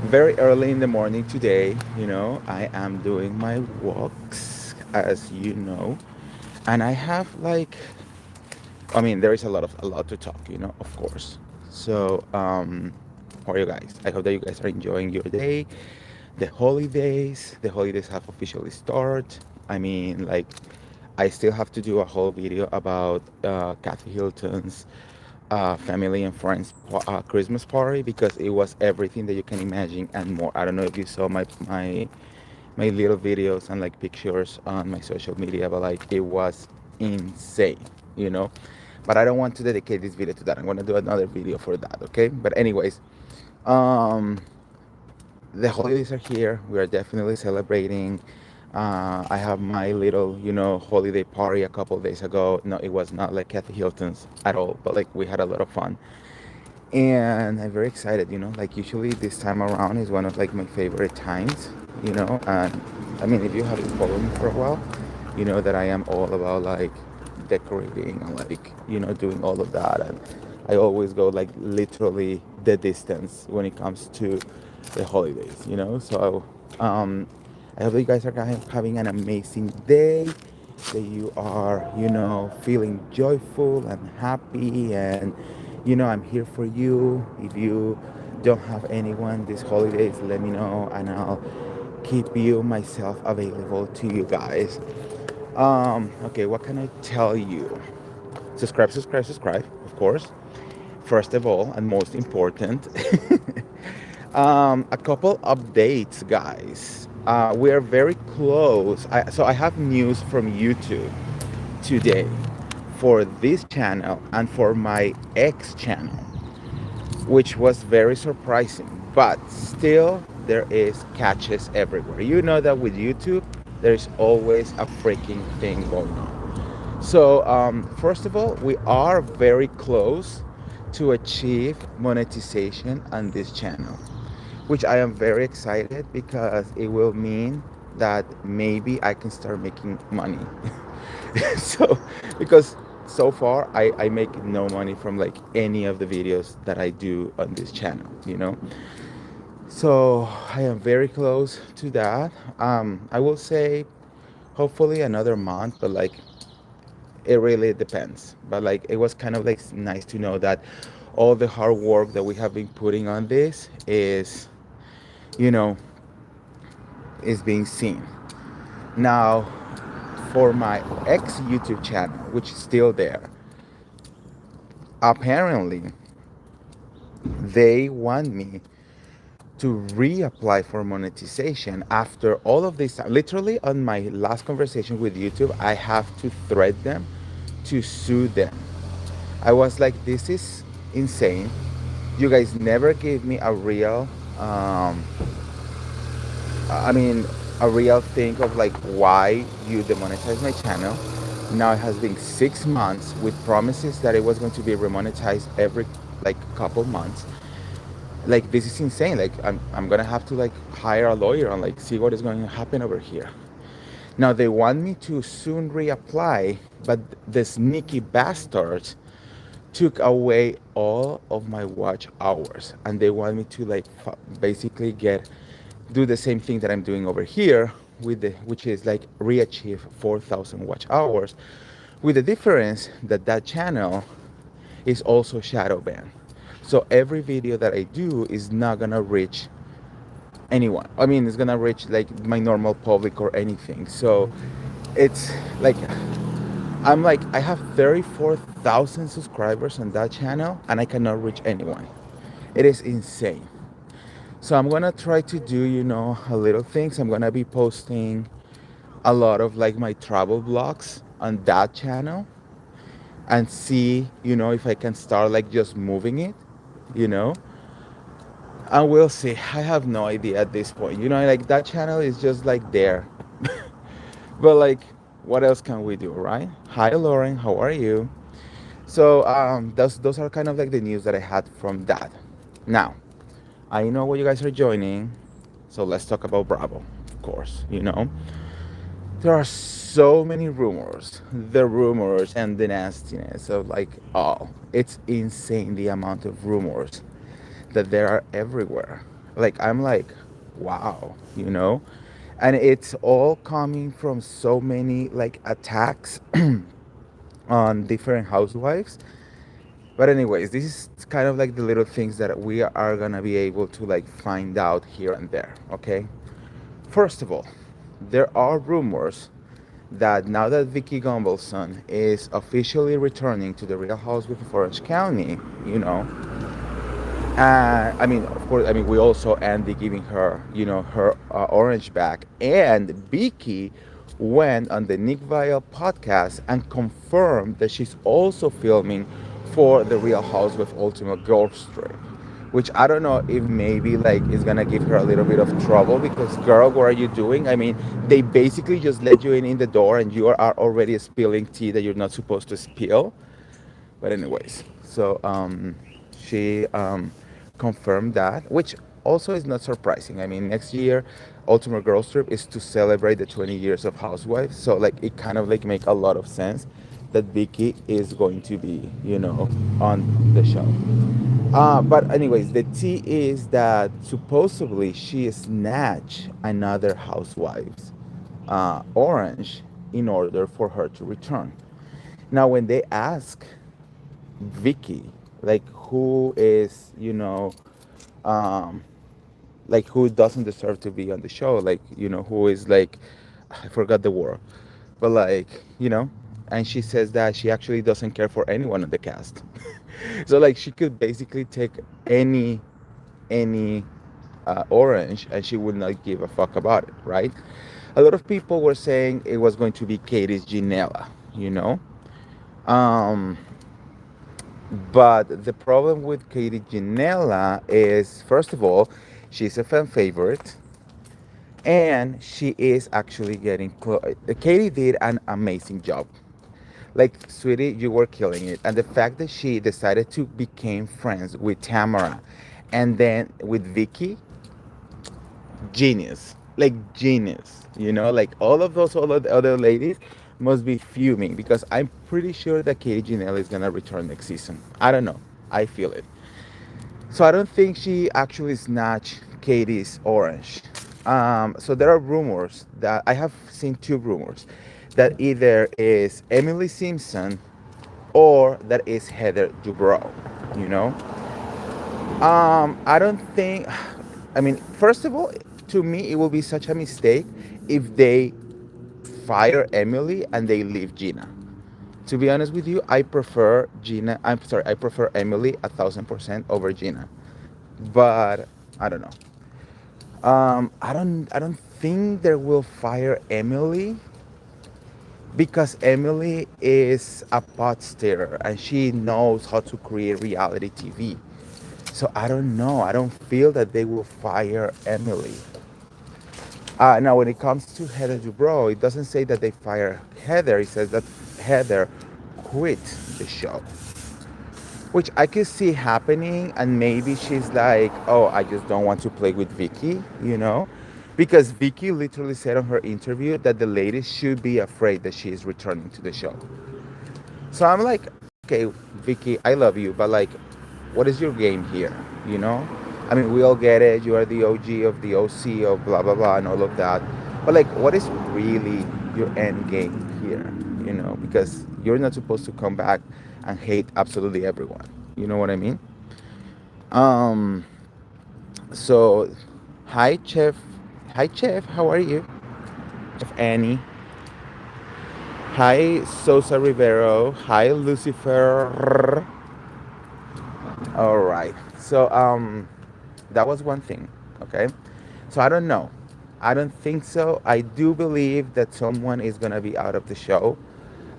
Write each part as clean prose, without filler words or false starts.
very early in the morning today. I am doing my walks, as you know, and I have there is a lot to talk, of course. So, how are you guys? I hope that you guys are enjoying your day. The holidays have officially started. I mean, I still have to do a whole video about Kathy Hilton's family and friends Christmas party because it was everything that you can imagine and more. I don't know if you saw my little videos and pictures on my social media, but it was insane, you know. But I don't want to dedicate this video to that. I'm gonna do another video for that, okay? But anyways, um, the holidays are here. We are definitely celebrating. I have my little, holiday party a couple of days ago. No, it was not like Kathy Hilton's at all, but we had a lot of fun. And I'm very excited, usually this time around is one of my favorite times, and I mean, if you have been following me for a while, you know that I am all about decorating and doing all of that. And I always go literally the distance when it comes to the holidays, so I hope that you guys are having an amazing day, that you are, feeling joyful and happy. And I'm here for you. If you don't have anyone these holidays, let me know and I'll keep you myself available to you guys. Okay, what can I tell you? Subscribe, subscribe, subscribe, of course. First of all, and most important, a couple updates, guys. We are very close. So I have news from YouTube today for this channel and for my ex channel, which was very surprising. But still, there is catches everywhere. You know that with YouTube, there's always a freaking thing going on. So, first of all, we are very close to achieve monetization on this channel, which I am very excited because it will mean that maybe I can start making money. So, because so far I make no money from any of the videos that I do on this channel. So I am very close to that. I will say hopefully another month, but it really depends. But it was kind of nice to know that all the hard work that we have been putting on this you know, is being seen. Now, for my ex YouTube channel, which is still there, apparently they want me to reapply for monetization after all of this time. Literally, on my last conversation with YouTube, I have to threat them to sue them. I was like, this is insane. You guys never gave me a real I mean, a real thing of why you demonetize my channel. Now it has been 6 months with promises that it was going to be remonetized every couple months. This is insane. I'm gonna have to hire a lawyer and see what is going to happen over here. Now they want me to soon reapply, but the sneaky bastards took away all of my watch hours, and they want me to basically do the same thing that I'm doing over here which is re-achieve 4,000 watch hours, with the difference that that channel is also shadow banned. So every video that I do is not gonna reach anyone. I mean, it's gonna reach my normal public or anything. So it's I have 34,000 subscribers on that channel and I cannot reach anyone. It is insane. So I'm gonna try to do, a little things. I'm gonna be posting a lot of my travel vlogs on that channel and see, if I can start just moving it, you know. And we'll see. I have no idea at this point. That channel is just there. But what else can we do, right? Hi Lauren, how are you? So those are kind of the news that I had from that. Now, I know what you guys are joining, so let's talk about Bravo, of course, There are so many rumors, the rumors and the nastiness of it's insane the amount of rumors that there are everywhere. Like I'm like, wow, you know? And it's all coming from so many like attacks on different housewives. But anyways, this is kind of like the little things that we are gonna be able to like find out here and there, okay? First of all, there are rumors that now that Vicky Gumbelson is officially returning to the Real Housewives of Orange County, you know, I mean, of course, I mean, we also Andy giving her, you know, her orange back, and Vicky went on the Nick Vial podcast and confirmed that she's also filming for the Real House with Ultimate Girl Strip, which I don't know if maybe like is gonna give her a little bit of trouble because girl, what are you doing? I mean, they basically just let you in the door and you are already spilling tea that you're not supposed to spill. But anyways, so she confirmed that, which also is not surprising. I mean, next year, Ultimate Girls Trip is to celebrate the 20 years of Housewives. So like, it kind of like make a lot of sense that Vicky is going to be, you know, on the show. But anyways, the tea is that supposedly she snatched another Housewives orange in order for her to return. Now, when they ask Vicky, like who is, you know, um, like who doesn't deserve to be on the show, like, you know, who is like, I forgot the word, but like, you know, and she says that she actually doesn't care for anyone in the cast. So like she could basically take any any orange and she would not give a fuck about it, right? A lot of people were saying it was going to be Katie's Ginella, you know. Um, But the problem with Katie Ginella is, first of all, she's a fan favorite, and she is actually getting close. Katie did an amazing job. Like, sweetie, you were killing it. And the fact that she decided to become friends with Tamara and then with Vicky, genius. Like, genius. You know, like all of those all of the other ladies must be fuming because I'm pretty sure that Katie Ginella is going to return next season. I don't know. I feel it. So I don't think she actually snatched Katie's orange. So there are rumors that I have seen two rumors that either is Emily Simpson or that is Heather Dubrow. You know, I don't think. I mean, first of all, to me, it will be such a mistake if they fire Emily and they leave Gina. To be honest with you, I prefer Gina. I'm sorry, I prefer Emily 1,000% over Gina. But I don't know. I don't think they will fire Emily because Emily is a pot stirrer and she knows how to create reality TV. So I don't know. I don't feel that they will fire Emily. Now, when it comes to Heather Dubrow, it doesn't say that they fire Heather. It says that Heather quit the show, which I could see happening. And maybe she's like, oh, I just don't want to play with Vicky, you know? Because Vicky literally said on her interview that the ladies should be afraid that she is returning to the show. So I'm like, okay, Vicky, I love you, but like, what is your game here? You know? I mean, we all get it. You are the OG of the OC of blah, blah, blah, and all of that. But like, what is really your end game here? You know? Because you're not supposed to come back and hate absolutely everyone. You know what I mean? Um, so, hi, Chef. Hi, Chef. How are you? Chef Annie. Hi, Sosa Rivero. Hi, Lucifer. All right. So that was one thing. Okay. So I don't know. I don't think so. I do believe that someone is gonna be out of the show.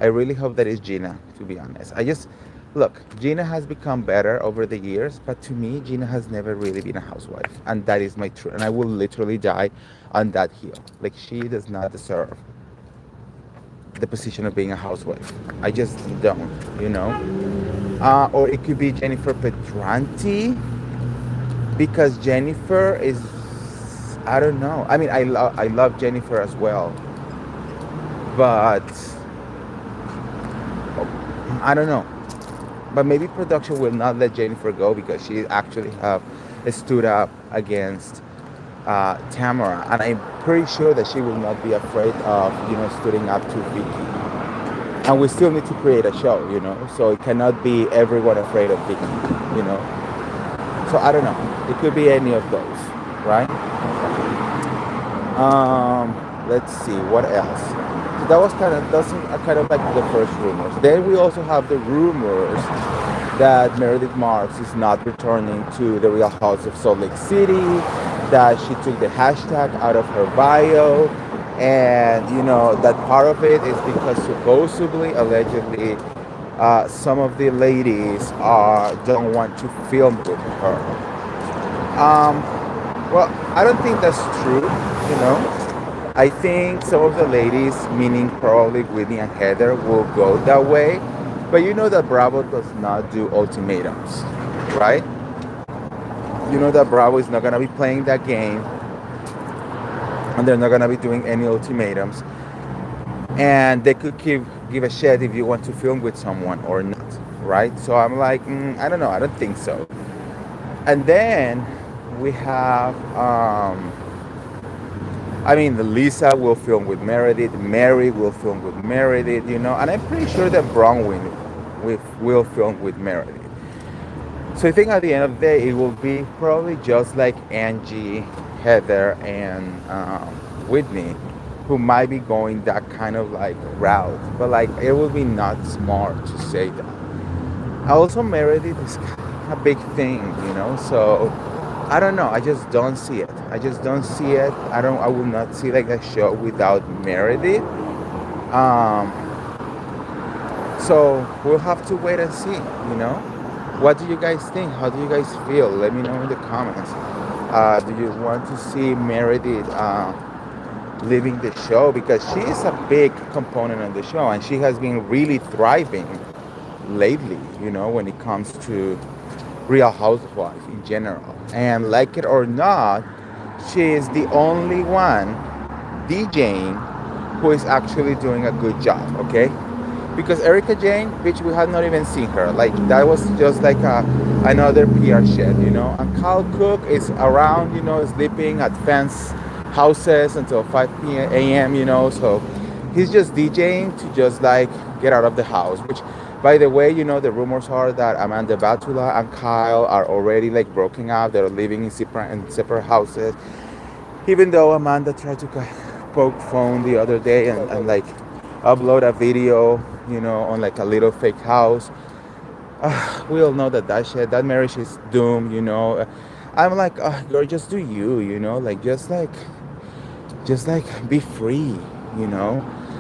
I really hope that is Gina. To be honest, I just look. Gina has become better over the years, but to me, Gina has never really been a housewife, and that is my truth. And I will literally die on that hill. Like she does not deserve the position of being a housewife. I just don't. You know. Or it could be Jennifer Petranti because Jennifer is I don't know. I mean, I love Jennifer as well, but I don't know. But maybe production will not let Jennifer go because she actually have stood up against Tamara, and I'm pretty sure that she will not be afraid of stooding up to Vicky. And we still need to create a show, so it cannot be everyone afraid of Vicky, you know. So I don't know. It could be any of those, right? Let's see what else. So that was kind of like the first rumors. Then we also have the rumors that Meredith Marks is not returning to the Real House of Salt Lake City, that she took the hashtag out of her bio, and that part of it is because supposedly, allegedly, some of the ladies don't want to film with her. Um, well, I don't think that's true, you know. I think some of the ladies, meaning probably Whitney and Heather, will go that way. But you know that Bravo does not do ultimatums, right? You know that Bravo is not going to be playing that game, and they're not going to be doing any ultimatums. And they could give a shit if you want to film with someone or not, right? So I'm like, I don't know, I don't think so. And then we have, I mean, Lisa will film with Meredith, Mary will film with Meredith, and I'm pretty sure that Bronwyn will film with Meredith. So I think at the end of the day, it will be probably just like Angie, Heather, and Whitney, who might be going that kind of like route. But like, it would be not smart to say that. Also, Meredith is a big thing, So I don't know. I just don't see it. I just don't see it. I will not see like a show without Meredith. Um, so we'll have to wait and see. What do you guys think? How do you guys feel? Let me know in the comments. Do you want to see Meredith leaving the show? Because she is a big component of the show, and she has been really thriving lately, when it comes to Real Housewives in general. And like it or not, she is the only one DJing who is actually doing a good job, okay? Because Erica Jane, bitch, we had not even seen her. Like, that was just like another PR shit, And Kyle Cook is around, sleeping at fans' houses until 5 a.m., So he's just DJing to just like get out of the house, which, by the way, the rumors are that Amanda Batula and Kyle are already like broken up. They're living in separate houses. Even though Amanda tried to poke phone the other day and like upload a video, on like a little fake house. We all know that marriage is doomed. I'm like, girl, just do you, like just like be free.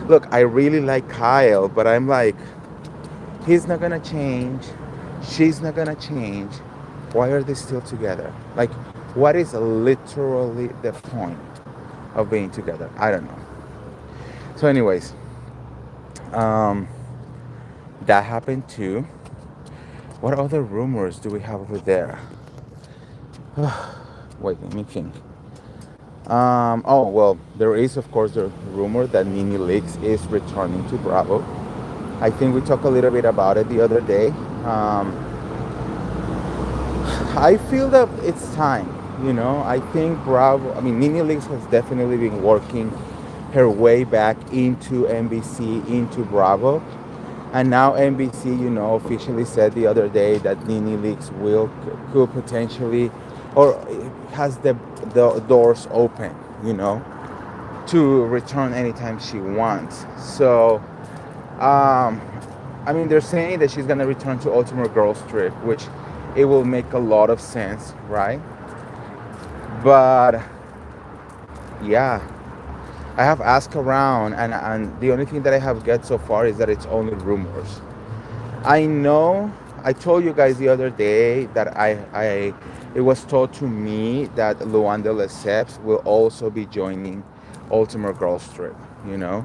Look, I really like Kyle, but I'm like, he's not gonna change, she's not gonna change. Why are they still together? Like, what is literally the point of being together? I don't know. So, anyways, um, that happened too. What other rumors do we have over there? Wait, let me think. Oh, well, there is, of course, the rumor that Nene Leakes is returning to Bravo. I think we talked a little bit about it the other day. I feel that it's time. I think Bravo, I mean, Nene Leakes has definitely been working her way back into NBC, into Bravo. And now NBC, officially said the other day that Nene Leakes could potentially, or has the doors open, to return anytime she wants. So, I mean, they're saying that she's gonna return to Ultimate Girls Trip, which it will make a lot of sense, right? But yeah, I have asked around, and the only thing that I have get so far is that it's only rumors. I know I told you guys the other day that it was told to me that Luanda Lesseps will also be joining Ultimate Girls Trip, you know.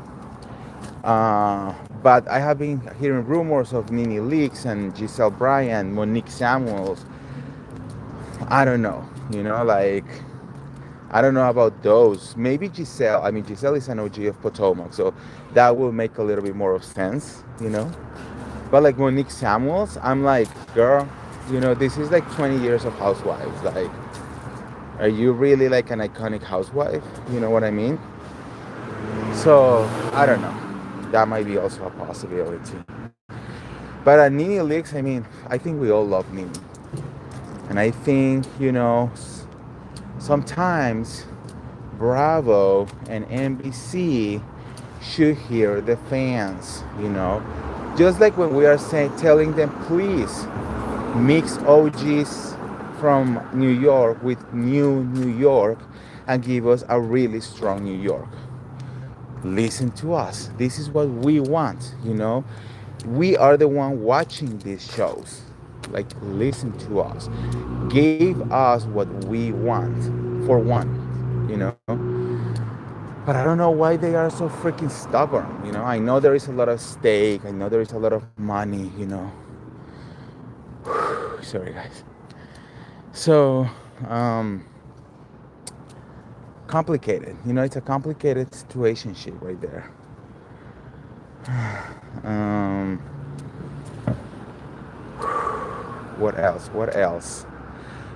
But I have been hearing rumors of Nene Leakes and Giselle Bryant, Monique Samuels. I don't know, like, I don't know about those. Maybe Giselle. I mean, Giselle is an OG of Potomac, so that will make a little bit more of sense. But like Monique Samuels, I'm like, girl, This is like 20 years of Housewives. Like, are you really like an iconic housewife? You know what I mean? So, I don't know. That might be also a possibility. But Nene Leaks, I mean, I think we all love Nene. And I think, sometimes Bravo and NBC should hear the fans. Just like when we are telling them, please mix OGs from New York with new New York and give us a really strong New York. Listen to us. This is what we want. We are the one watching these shows. Like, listen to us. Give us what we want, for one. But I don't know why they are so freaking stubborn. I know there is a lot of stake. I know there is a lot of money. Sorry, guys. So, um, complicated. It's a complicated situationship right there. Um, what else? What else?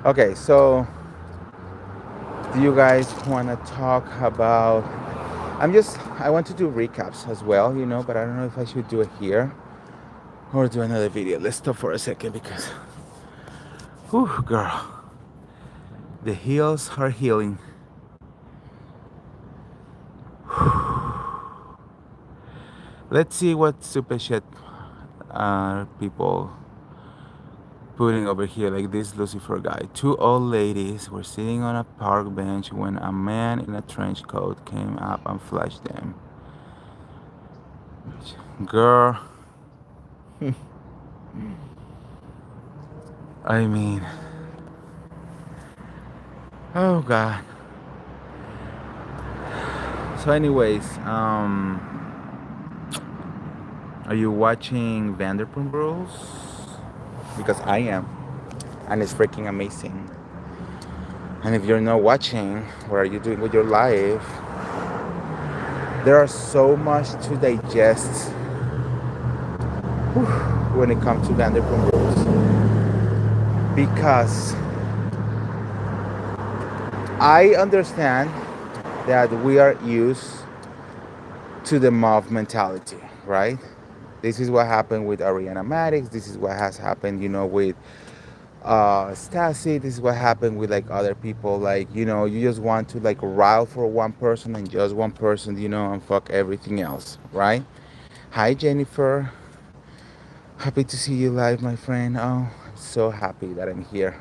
Okay, so do you guys want to talk about? I want to do recaps as well, but I don't know if I should do it here or do another video. Let's stop for a second because, whew, girl, the heels are healing. Let's see what super shit people putting over here, like this Lucifer guy. Two old ladies were sitting on a park bench when a man in a trench coat came up and flashed them. Girl, I mean, oh god. So, anyways, are you watching Vanderpump Rules? Because I am, and it's freaking amazing. And if you're not watching, what are you doing with your life? There are so much to digest when it comes to Vanderpump Rules, because I understand that we are used to the mob mentality, right? This is what happened with Ariana Madix. This is what has happened, with Stassi. This is what happened with like other people. Like, you just want to like rile for one person and just one person, and fuck everything else, right? Hi, Jennifer. Happy to see you live, my friend. Oh, I'm so happy that I'm here.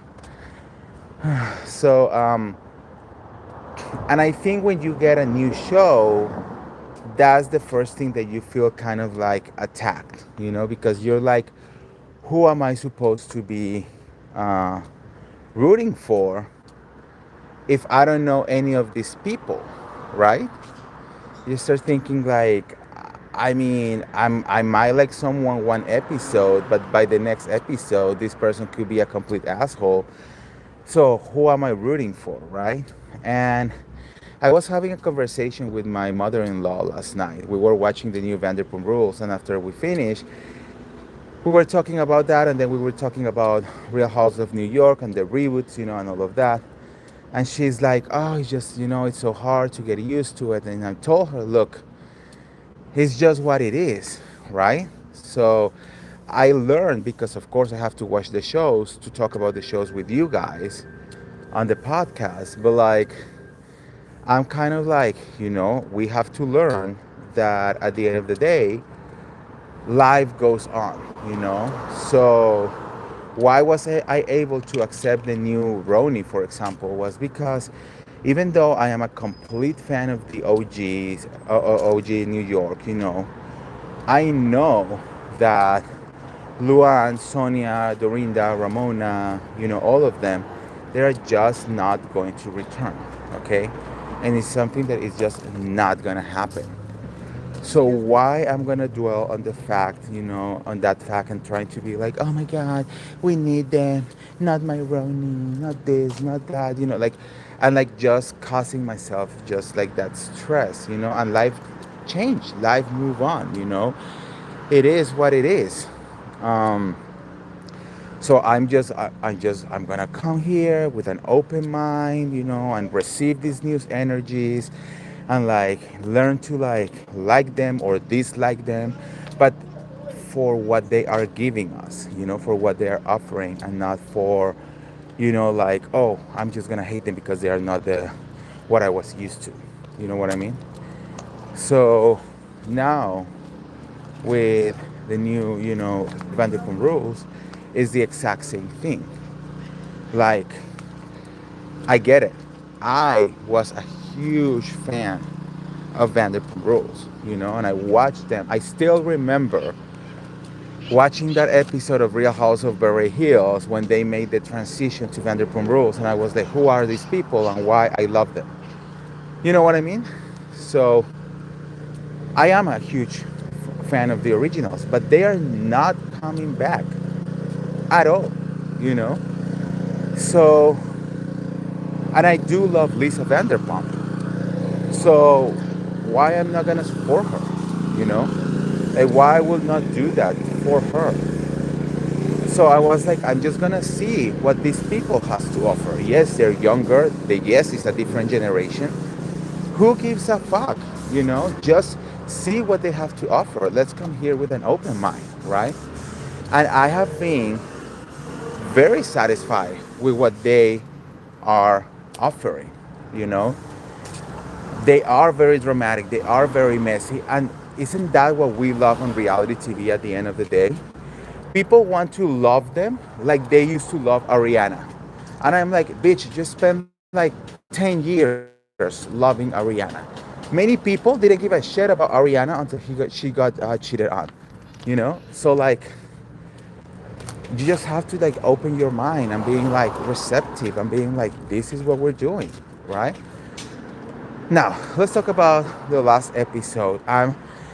So, and I think when you get a new show, that's the first thing that you feel kind of like attacked, because you're like, who am I supposed to be uh, rooting for if I don't know any of these people, right? You start thinking like, I mean, I might like someone one episode, but by the next episode, this person could be a complete asshole. So who am I rooting for, right? And I was having a conversation with my mother-in-law last night. We were watching the new Vanderpump Rules, and after we finished, we were talking about that, and then we were talking about Real House of New York and the reboots, and all of that. And she's like, oh, it's just, it's so hard to get used to it. And I told her, look, it's just what it is, right? So I learned, because of course I have to watch the shows to talk about the shows with you guys on the podcast. But like, I'm kind of like, we have to learn that at the end of the day, life goes on. So why was I able to accept the new Roni, for example, was because even though I am a complete fan of the OG New York, I know that Luan, Sonia, Dorinda, Ramona, all of them, they are just not going to return, okay? And it's something that is just not gonna happen. So why I'm gonna dwell on the fact, on that fact, and trying to be like, oh my God, we need them, not my Roni, not this, not that, like, and like just causing myself just like that stress, and life change, life move on, it is what it is. Um, So I'm gonna come here with an open mind, and receive these new energies, and like learn to like them or dislike them, but for what they are giving us, for what they are offering, and not for, like, oh, I'm just gonna hate them because they are not the what I was used to. You know what I mean? So now with the new, Vanderpump rules, is the exact same thing. Like, I get it. I was a huge fan of Vanderpump Rules, and I watched them. I still remember watching that episode of Real House of Beverly Hills when they made the transition to Vanderpump Rules, and I was like, who are these people and why I love them? You know what I mean? So I am a huge fan of the originals, but they are not coming back at all, you know? So, and I do love Lisa Vanderpump. So, why I'm not gonna support her, you know? Like, why I will not do that for her? So I was like, I'm just gonna see what these people has to offer. Yes, they're younger. Yes, it's a different generation. Who gives a fuck? Just see what they have to offer. Let's come here with an open mind, right? And I have been very satisfied with what they are offering. You know, they are very dramatic. They are very messy. And isn't that what we love on reality TV at the end of the day? People want to love them like they used to love Ariana. And I'm like, bitch, just spend like 10 years loving Ariana. Many people didn't give a shit about Ariana until she got cheated on. So like, you just have to like open your mind and being like receptive and being like, this is what we're doing, right? Now, let's talk about the last episode.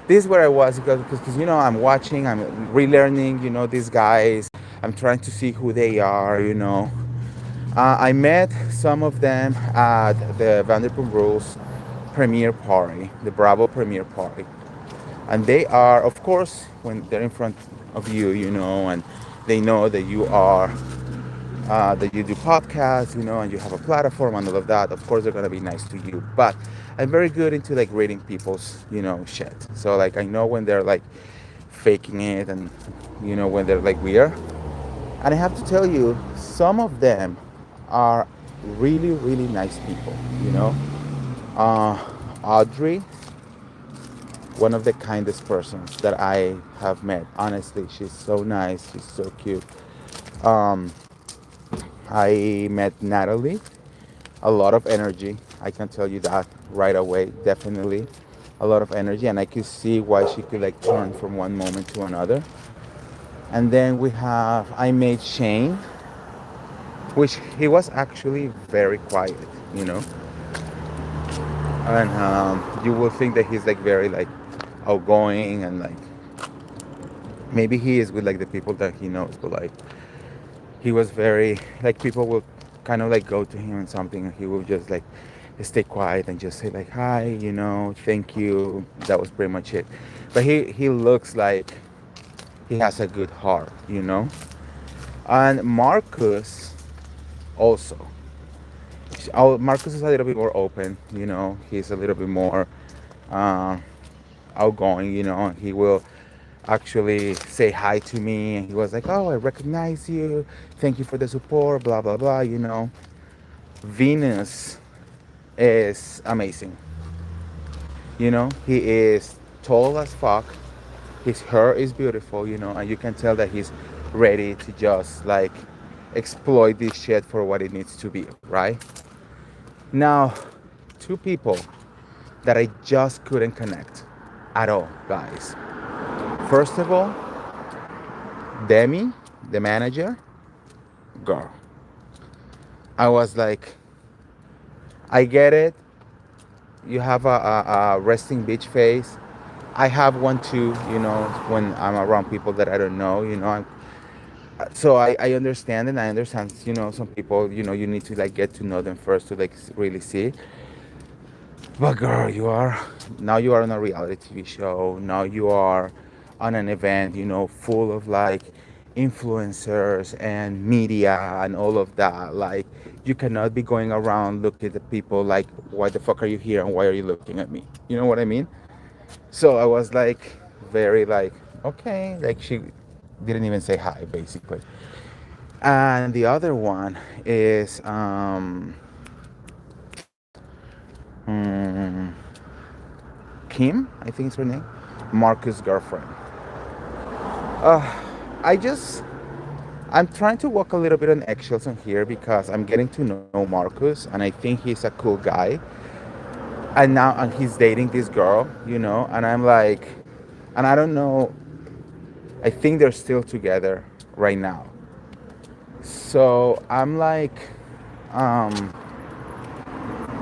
This is where I was because I'm watching, I'm relearning, these guys. I'm trying to see who they are. I met some of them at the Vanderpump Rules premiere party, the Bravo premiere party. And they are, of course, when they're in front of you, and they know that that you do podcasts, and you have a platform and all of that. Of course, they're gonna be nice to you. But I'm very good into like reading people's, shit. So like I know when they're like faking it, and when they're like weird. And I have to tell you, some of them are really, really nice people. You know, uh, Audrey, one of the kindest persons that I have met. Honestly, she's so nice. She's so cute. Um, I met Natalie. A lot of energy. I can tell you that right away. Definitely, a lot of energy, and I could see why she could like turn from one moment to another. And then I made Shane, which he was actually very quiet, you know. And you will think that he's like very like outgoing and like maybe he is with like the people that he knows, but like he was very like people will kind of like go to him and something, and he will just like stay quiet and just say like hi, thank you. That was pretty much it. But he looks like he has a good heart. And Marcus also. Marcus is a little bit more open, he's a little bit more uh, outgoing, he will actually say hi to me, and he was like, oh, I recognize you, thank you for the support, blah blah blah. Venus is amazing. He is tall as fuck, his hair is beautiful, and you can tell that he's ready to just like exploit this shit for what it needs to be, right? Now, two people that I just couldn't connect at all, guys. First of all, Demi, the manager, girl. I was like, I get it. You have a resting bitch face. I have one too, when I'm around people that I don't know, so I understand, and I understand, some people, you need to like get to know them first to like really see. But girl, you are on a reality TV show. Now you are on an event, full of like influencers and media and all of that. Like, you cannot be going around looking at the people like, why the fuck are you here and why are you looking at me? You know what I mean? So I was like, very like, okay. Like, she didn't even say hi, basically. And the other one is mm, Kim, I think it's her name, Marcus' girlfriend. I just I'm trying to walk a little bit on eggshells on here because I'm getting to know Marcus and I think he's a cool guy. And he's dating this girl, and I'm like, and I don't know, I think they're still together right now. So I'm like, um,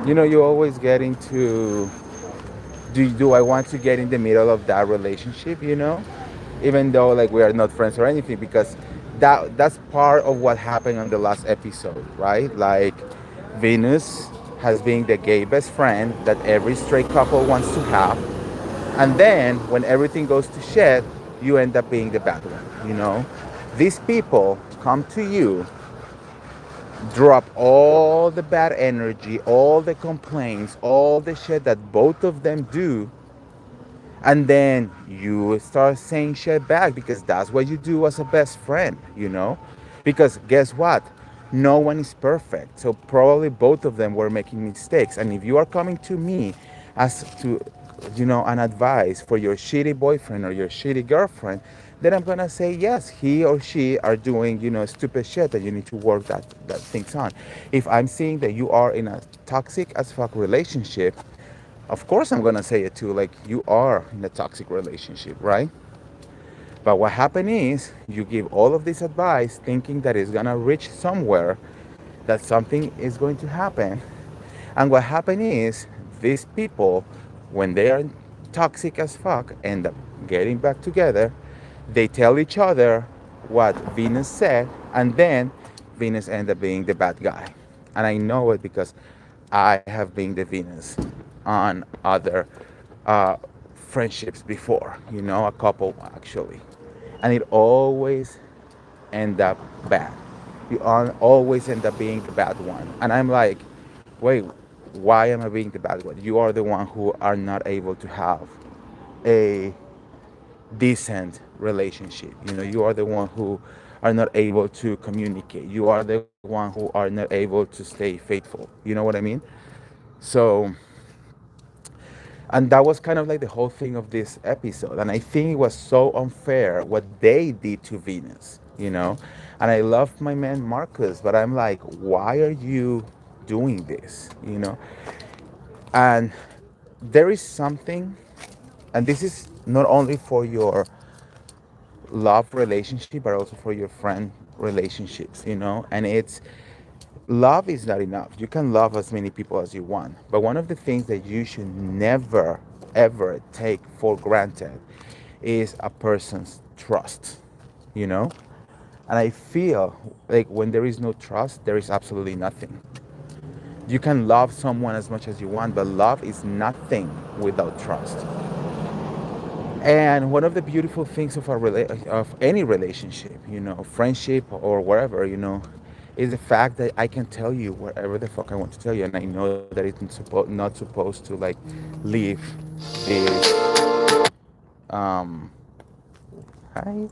you always get into, do I want to get in the middle of that relationship, even though like we are not friends or anything, because that's part of what happened on the last episode, right? Like, Venus has been the gay best friend that every straight couple wants to have, and then when everything goes to shit, you end up being the bad one. These people come to you, drop all the bad energy, all the complaints, all the shit that both of them do, and then you start saying shit back because that's what you do as a best friend. Because guess what, no one is perfect, so probably both of them were making mistakes, and if you are coming to me as to an advice for your shitty boyfriend or your shitty girlfriend, then I'm gonna say yes, he or she are doing stupid shit that you need to work that things on. If I'm seeing that you are in a toxic as fuck relationship, of course I'm gonna say it too, like, you are in a toxic relationship, right? But what happened is you give all of this advice thinking that it's gonna reach somewhere, that something is going to happen. And what happened is these people, when they are toxic as fuck, end up getting back together. They tell each other what Venus said, and then Venus end up being the bad guy. And I know it because I have been the Venus on other uh, friendships before, a couple actually. And it always end up bad. You always end up being the bad one. And I'm like, wait, why am I being the bad one? You are the one who are not able to have a decent relationship. You are the one who are not able to communicate. You are the one who are not able to stay faithful. You know what I mean? So, and that was kind of like the whole thing of this episode. And I think it was so unfair what they did to Venus. And I love my man Marcus, but I'm like, why are you doing this? And there is something, and this is not only for your love relationship, but also for your friend relationships. And it's, love is not enough. You can love as many people as you want, but one of the things that you should never ever take for granted is a person's trust. And I feel like when there is no trust, there is absolutely nothing. You can love someone as much as you want, but love is nothing without trust. And one of the beautiful things of of any relationship, friendship or whatever, is the fact that I can tell you whatever the fuck I want to tell you, and I know that it's not supposed to like leave this um hi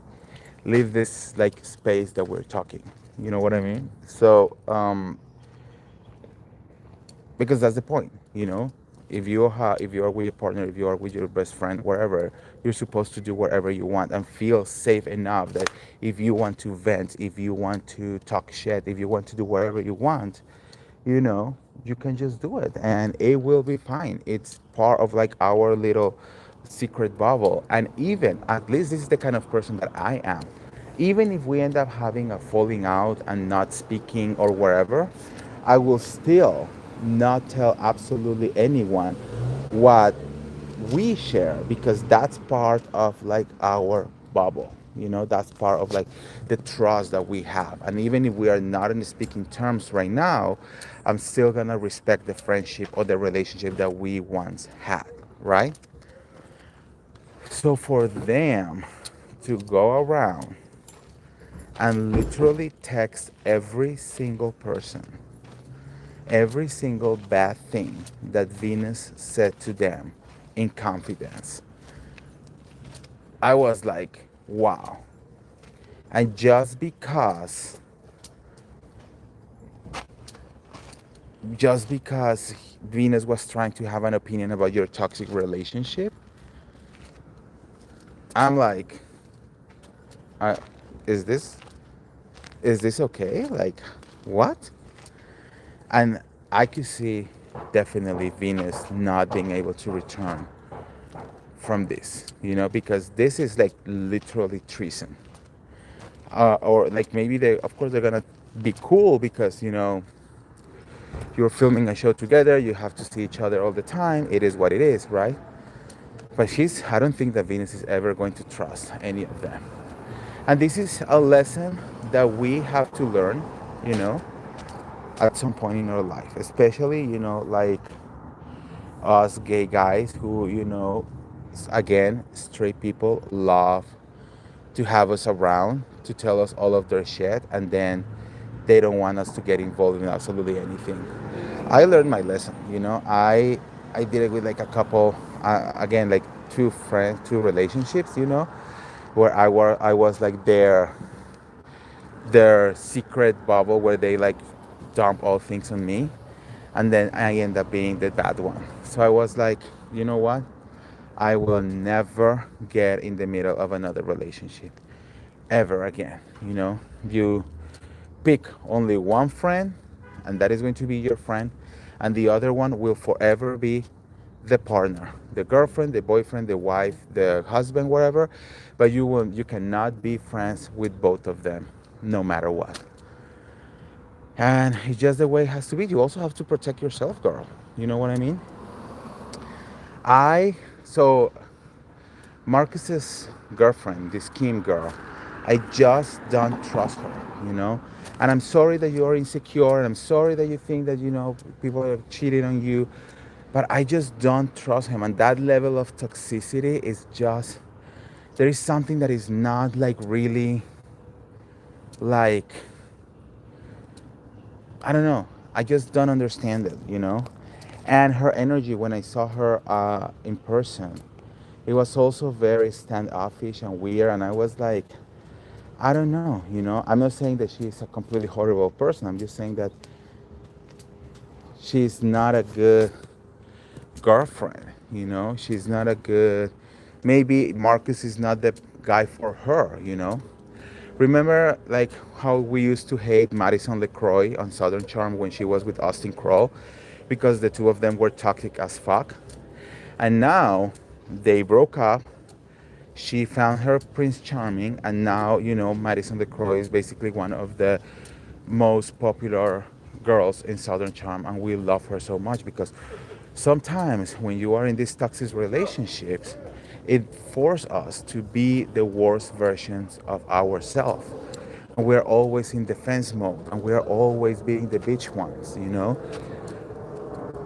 leave this like space that we're talking. You know what I mean? So because that's the point. If you are with your partner, if you are with your best friend, wherever, you're supposed to do whatever you want and feel safe enough that if you want to vent, if you want to talk shit, if you want to do whatever you want, you know you can just do it and it will be fine. It's part of like our little secret bubble. And even, at least this is the kind of person that I am, even if we end up having a falling out and not speaking or wherever, I will still not tell absolutely anyone what we share, because that's part of like our bubble. That's part of like the trust that we have. And even if we are not in speaking terms right now, I'm still gonna respect the friendship or the relationship that we once had, right? So for them to go around and literally text every single person, every single bad thing that Venus said to them in confidence. I was like, wow. And just because Venus was trying to have an opinion about your toxic relationship, I'm like, uh, is this is this okay? Like, what? And I could see definitely Venus not being able to return from this, because this is like literally treason. Or like maybe of course, they're gonna be cool because you're filming a show together, you have to see each other all the time. It is what it is, right? But I don't think that Venus is ever going to trust any of them. And this is a lesson that we have to learn, you know, at some point in our life, especially, like us gay guys who, again, straight people love to have us around to tell us all of their shit, and then they don't want us to get involved in absolutely anything. I learned my lesson, I did it with like a couple, again, like two friends, two relationships, where I was like their secret bubble where they like dump all things on me, and then I end up being the bad one. So I was like, you know what? I will never get in the middle of another relationship ever again. You pick only one friend, and that is going to be your friend, and the other one will forever be the partner, the girlfriend, the boyfriend, the wife, the husband, whatever. But you cannot be friends with both of them, no matter what. And it's just the way it has to be. You also have to protect yourself, girl. You know what I mean? I so Marcus's girlfriend, this Kim girl, I just don't trust her. And I'm sorry that you're insecure, and I'm sorry that you think that, people are cheating on you, but I just don't trust him. And that level of toxicity is just, there is something that is not like really, like, I don't know. I just don't understand it. And her energy when I saw her in person, it was also very standoffish and weird. And I was like, I don't know. I'm not saying that she's a completely horrible person. I'm just saying that she's not a good girlfriend. She's not a good. Maybe Marcus is not the guy for her. Remember, like, how we used to hate Madison LeCroy on Southern Charm when she was with Austin Kroll because the two of them were toxic as fuck? And now they broke up. She found her Prince Charming, and now, Madison LeCroy is basically one of the most popular girls in Southern Charm, and we love her so much because sometimes when you are in these toxic relationships, it forces us to be the worst versions of ourselves. And we're always in defense mode, and we're always being the bitch ones.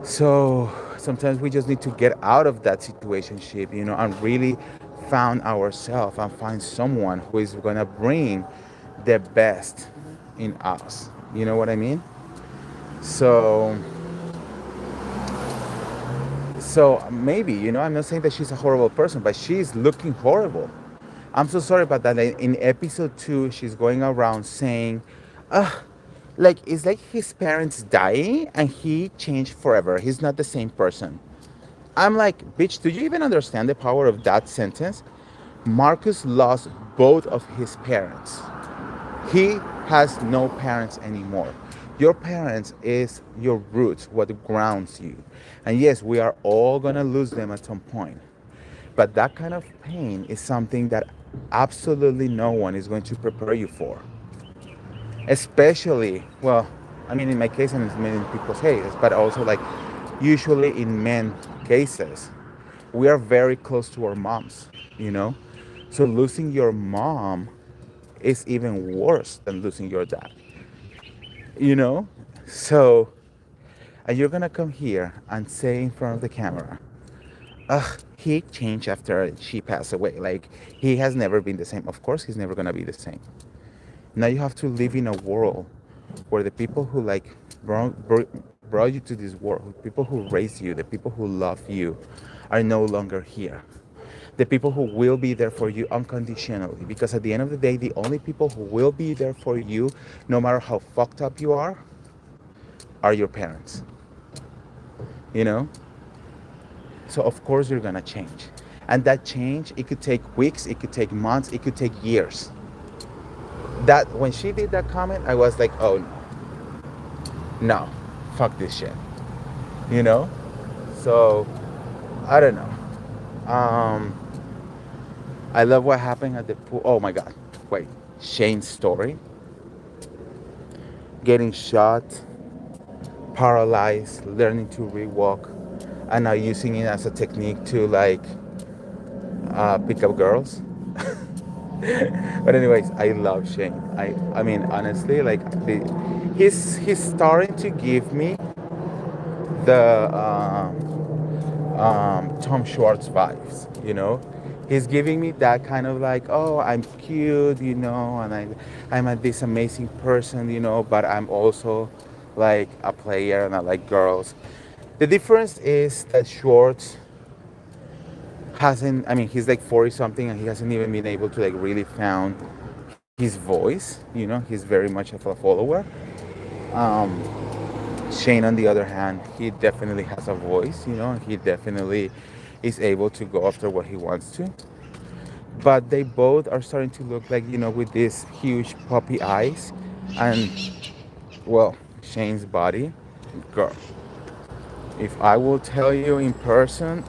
So sometimes we just need to get out of that situationship, and really found ourselves and find someone who is gonna bring the best in us. You know what I mean? So maybe, I'm not saying that she's a horrible person, but she's looking horrible. I'm so sorry about that. Like, in episode 2, she's going around saying, like, it's like his parents dying and he changed forever. He's not the same person. I'm like, bitch, do you even understand the power of that sentence? Marcus lost both of his parents. He has no parents anymore. Your parents is your roots, what grounds you. And yes, we are all gonna lose them at some point. But that kind of pain is something that absolutely no one is going to prepare you for. Especially, well, I mean, in my case and in many people's cases, but also like usually in men cases, we are very close to our moms. So losing your mom is even worse than losing your dad. you know so and you're gonna come here and say in front of the camera, ugh, he changed after she passed away, like he has never been the same. Of course he's never gonna be the same. Now you have to live in a world where the people who like brought you to this world, people who raised you, the people who love you, are no longer here. The people who will be there for you unconditionally. Because at the end of the day, the only people who will be there for you, no matter how fucked up you are your parents. You know? So of course you're gonna change. And that change, it could take weeks, it could take months, it could take years. That when she did that comment, I was like, oh no, fuck this shit. You know? So I don't know. I love what happened at the pool. Oh my god. Wait. Shane's story. Getting shot, paralyzed, learning to rewalk, and now using it as a technique to like pick up girls. But anyways, I love Shane. I mean honestly, like he's starting to give me the Tom Schwartz vibes. You know, he's giving me that kind of like, oh, I'm cute, you know, and I'm this amazing person, you know, but I'm also like a player and I like girls. The difference is that Schwartz hasn't. I mean, he's like 40 something, and he hasn't even been able to like really found his voice. You know, he's very much of a follower. Um, Shane, on the other hand, he definitely has a voice. You know, he definitely is able to go after what he wants to. But they both are starting to look like, you know, with these huge puppy eyes, and well, Shane's body, girl. If I will tell you in person,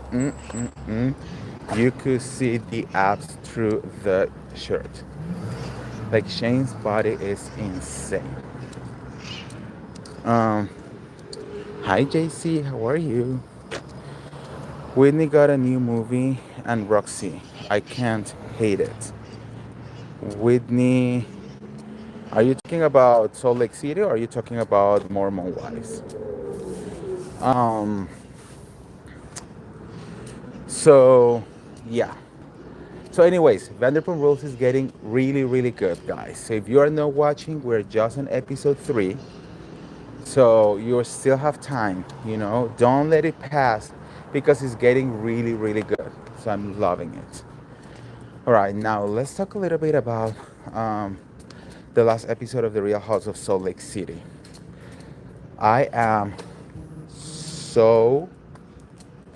you could see the abs through the shirt. Like Shane's body is insane. Um, Hi JC, how are you? Whitney got a new movie and Roxy. I can't hate it. Whitney, are you talking about Salt Lake City or are you talking about Mormon Wives? Um, so yeah. So, anyways, Vanderpump Rules is getting really, really good, guys. So, if you are not watching, we're just on episode 3. So, you still have time, you know. Don't let it pass because it's getting really, really good. So, I'm loving it. All right, now let's talk a little bit about um, the last episode of The Real House of Salt Lake City. I am so,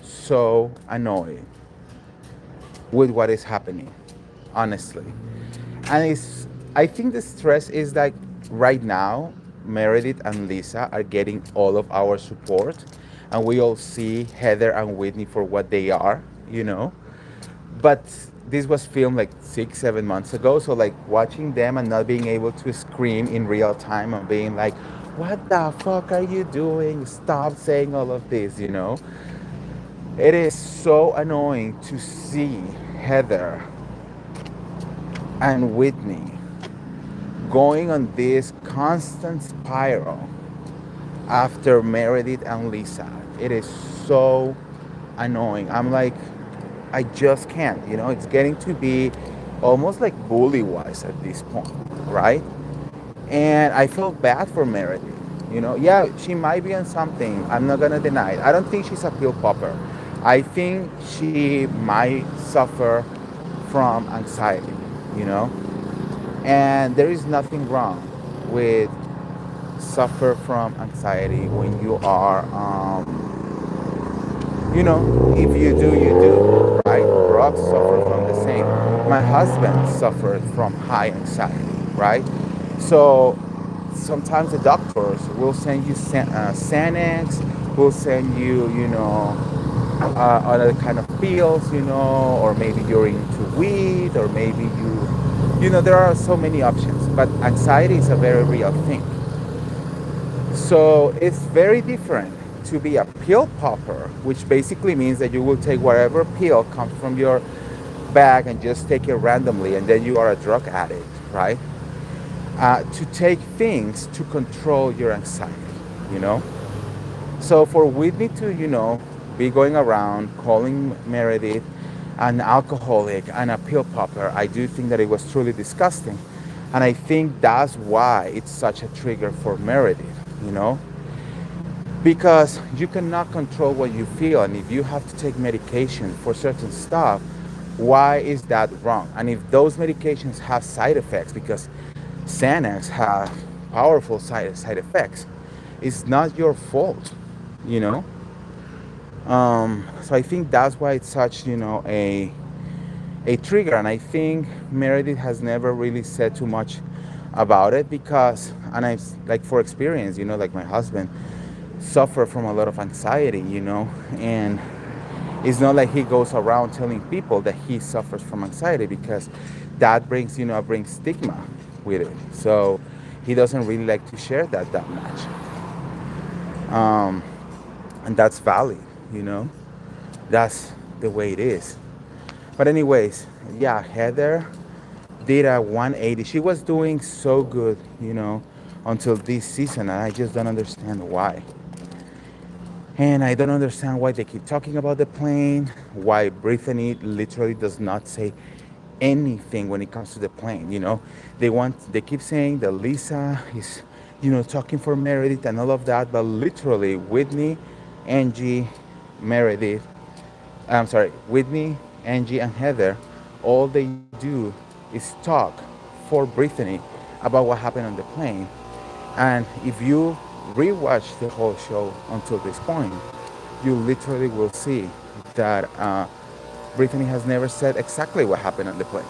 so annoyed with what is happening, honestly. And I think the stress is like right now Meredith and Lisa are getting all of our support, and we all see Heather and Whitney for what they are, you know. But this was filmed like 6 7 months ago, so like watching them and not being able to scream in real time and being like, what the fuck are you doing, stop saying all of this, you know. It is so annoying to see Heather and Whitney going on this constant spiral after Meredith and Lisa. It is so annoying. I'm like, I just can't, you know, it's getting to be almost like bully wise at this point, right? And I feel bad for Meredith. You know, yeah, she might be on something. I'm not gonna deny it. I don't think she's a pill popper. I think she might suffer from anxiety, you know, and there is nothing wrong with suffer from anxiety when you are, you know, if you do, you do, right? Rob suffered from the same. My husband suffered from high anxiety, right? So sometimes the doctors will send you Xanax, will send you, you know, other kind of pills, you know, or maybe you're into weed, or maybe you know, there are so many options. But anxiety is a very real thing. So it's very different to be a pill popper, which basically means that you will take whatever pill comes from your bag and just take it randomly, and then you are a drug addict, right? To take things to control your anxiety, you know? So for Whitney to, you know, be going around calling Meredith an alcoholic and a pill popper, I do think that it was truly disgusting. And I think that's why it's such a trigger for Meredith, you know? Because you cannot control what you feel, and if you have to take medication for certain stuff, why is that wrong? And if those medications have side effects, because Xanax have powerful side effects, it's not your fault, you know. So I think that's why it's such, a trigger. And I think Meredith has never really said too much about it because, and I like for experience, like my husband suffer from a lot of anxiety, and it's not like he goes around telling people that he suffers from anxiety because that brings stigma with it. So he doesn't really like to share that much, and that's valid, you know. That's the way it is. But anyways, yeah, Heather did a 180. She was doing so good, until this season, and I just don't understand why. And I don't understand why they keep talking about the plane, why Brittany literally does not say anything when it comes to the plane. They keep saying that Lisa is, talking for Meredith and all of that, but literally Whitney, Angie, Meredith, I'm sorry, Whitney, Angie, and Heather, all they do is talk for Brittany about what happened on the plane. And if you rewatch the whole show until this point, you literally will see that Brittany has never said exactly what happened on the plane.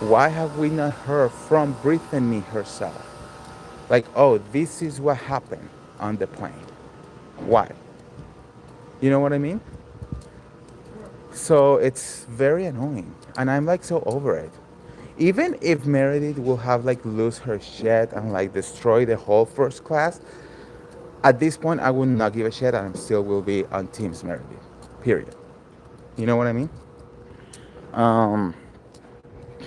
Why have we not heard from Brittany herself? Like, oh, this is what happened on the plane. Why? You know what I mean? So it's very annoying. And I'm like so over it. Even if Meredith will have like lose her shit and like destroy the whole first class, at this point I would not give a shit and I still will be on Teams Meredith. Period. You know what I mean? Um,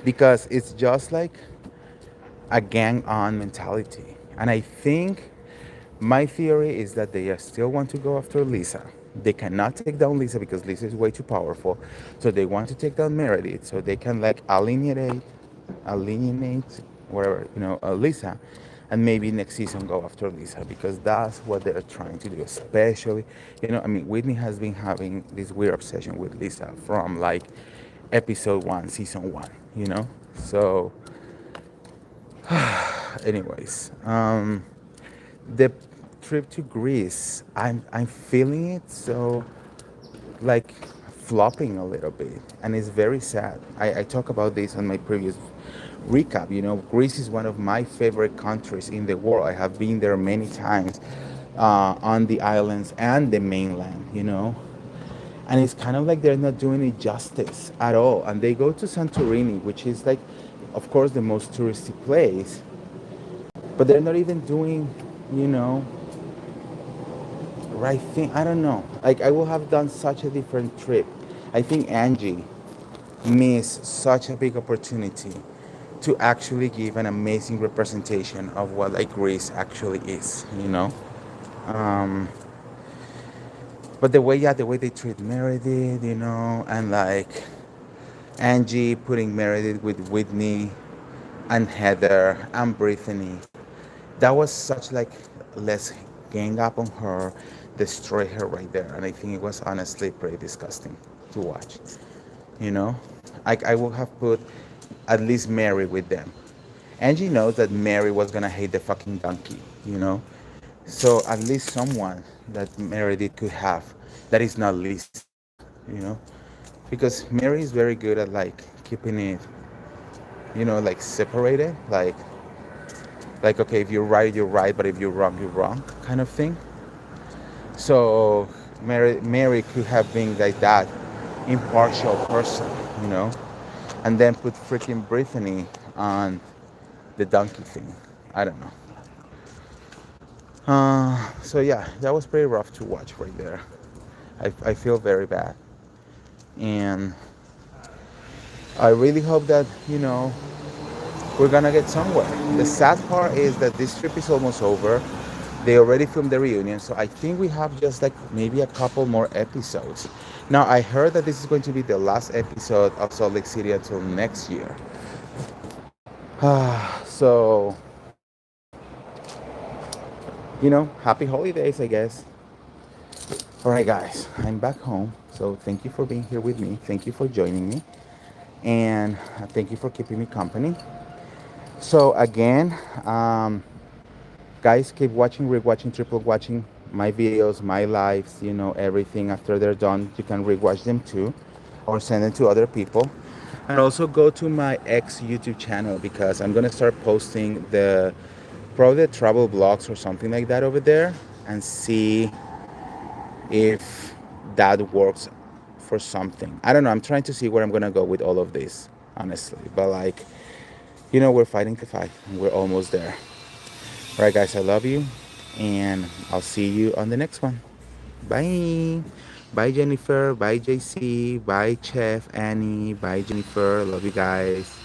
because it's just like a gang on mentality. And I think my theory is that they still want to go after Lisa. They cannot take down Lisa because Lisa is way too powerful. So they want to take down Meredith so they can like alienate, whatever, Lisa. And maybe next season go after Lisa because that's what they're trying to do. Especially, I mean, Whitney has been having this weird obsession with Lisa from like episode one, season one, So, anyways, the trip to Greece, I'm feeling it so like flopping a little bit, and it's very sad. I talk about this on my previous recap. Greece is one of my favorite countries in the world. I have been there many times, on the islands and the mainland. And it's kind of like they're not doing it justice at all. And they go to Santorini, which is like, of course, the most touristy place, but they're not even doing, you know, right thing. I don't know. Like I will have done such a different trip. I think Angie missed such a big opportunity to actually give an amazing representation of what like Greece actually is. Um, but the way they treat Meredith, and like Angie putting Meredith with Whitney and Heather and Brittany, that was such like let's gang up on her, destroy her right there, and I think it was honestly pretty disgusting to watch. You know, I would have put at least Mary with them. Angie knows that Mary was gonna hate the fucking donkey. So at least someone that Meredith could have that is not Lisa, you know, because Mary is very good at like keeping it, like separated, like okay, if you're right, you're right, but if you're wrong, you're wrong, kind of thing. So Mary could have been like that impartial person, you know, and then put freaking Brittany on the donkey thing. I don't know. So yeah, that was pretty rough to watch right there. I feel very bad, and I really hope that we're gonna get somewhere. The sad part is that this trip is almost over. They already filmed the reunion, so I think we have just like maybe a couple more episodes. Now I heard that this is going to be the last episode of Salt Lake City until next year. So, happy holidays, I guess. All right, guys, I'm back home. So, thank you for being here with me. Thank you for joining me. And thank you for keeping me company. So, again, guys, keep watching, rewatching, triple watching my videos, my lives, everything. After they're done, you can rewatch them too or send them to other people. And also go to my ex YouTube channel because I'm gonna start posting the probably the travel vlogs or something like that over there and see if that works for something. I don't know. I'm trying to see where I'm gonna go with all of this, honestly. But like, we're fighting the fight and we're almost there. All right, guys, I love you, and I'll see you on the next one. Bye. Bye, Jennifer. Bye, JC. Bye, Chef Annie. Bye, Jennifer. Love you guys.